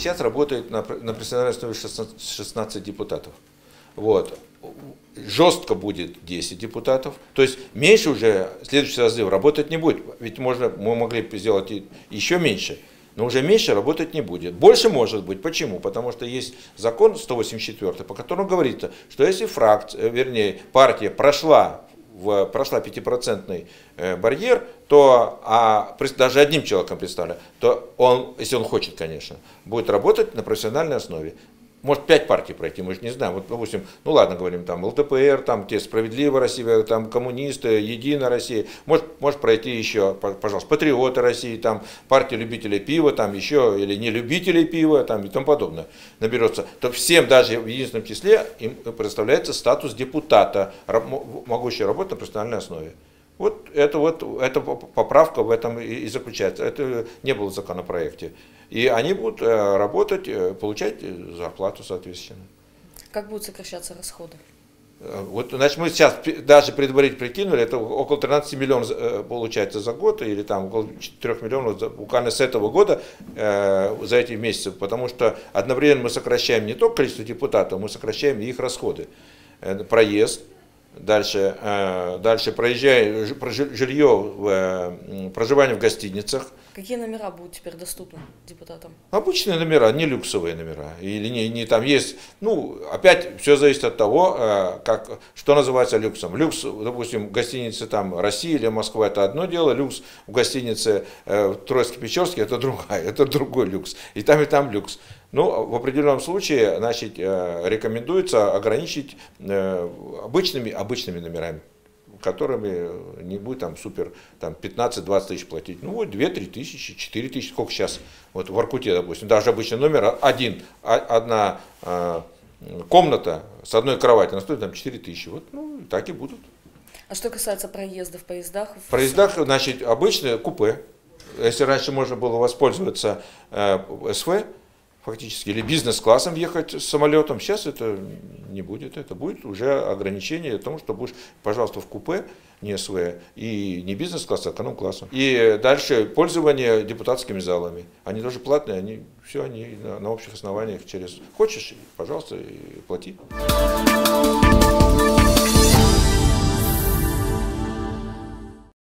Сейчас работает на профессиональной основе 16 депутатов. Вот. Жестко будет 10 депутатов. То есть меньше уже следующий созыв работать не будет. Ведь мы могли бы сделать еще меньше. Но уже меньше работать не будет. Больше может быть. Почему? Потому что есть закон 184, по которому говорится, что если партия прошла 5% барьер, то даже одним человеком представляет, то он, если он хочет, конечно, будет работать на профессиональной основе. Может 5 партий пройти, мы же не знаем. Вот, допустим, ну ладно, говорим, там ЛДПР, там те «Справедливая Россия», там коммунисты, «Единая Россия». Может пройти еще, пожалуйста, «Патриоты России», там партия любителей пива, там еще, или не любителей пива, там и тому подобное наберется. То всем, даже в единственном числе, им предоставляется статус депутата, могущего работать на профессиональной основе. Вот эта поправка в этом и заключается. Это не было в законопроекте. И они будут работать, получать зарплату соответственно. Как будут сокращаться расходы? Вот, значит, мы сейчас даже предварительно прикинули, это около 13 миллионов получается за год, или там около 4 миллионов буквально с этого года за эти месяцы, потому что одновременно мы сокращаем не только количество депутатов, мы сокращаем и их расходы. Проезд. Дальше жилье, проживание в гостиницах. Какие номера будут теперь доступны депутатам? Обычные номера, не люксовые номера. Или не там есть, ну, опять все зависит от того, что называется люксом. Люкс, допустим, в гостинице там Россия или Москва — это одно дело, люкс в гостинице Троицко-Печерске — это другой люкс. И там люкс. Ну, в определенном случае, значит, рекомендуется ограничить обычными номерами, которыми не будет там супер 15-20 тысяч платить. Ну вот 2-3 тысячи, 4 тысячи, сколько сейчас. Вот в Воркуте, допустим, даже обычный номер одна комната с одной кроватью, она стоит там 4 тысячи. Вот, ну, так и будут. А что касается проезда в поездах? В поездах, значит, обычные купе. Если раньше можно было воспользоваться СВ, фактически, или бизнес-классом ехать с самолетом, сейчас это не будет. Это будет уже ограничение о том, что будешь, пожалуйста, в купе, не СВ, и не бизнес-класс, а эконом-классом. И дальше пользование депутатскими залами. Они тоже платные, они на общих основаниях через... Хочешь, пожалуйста, плати.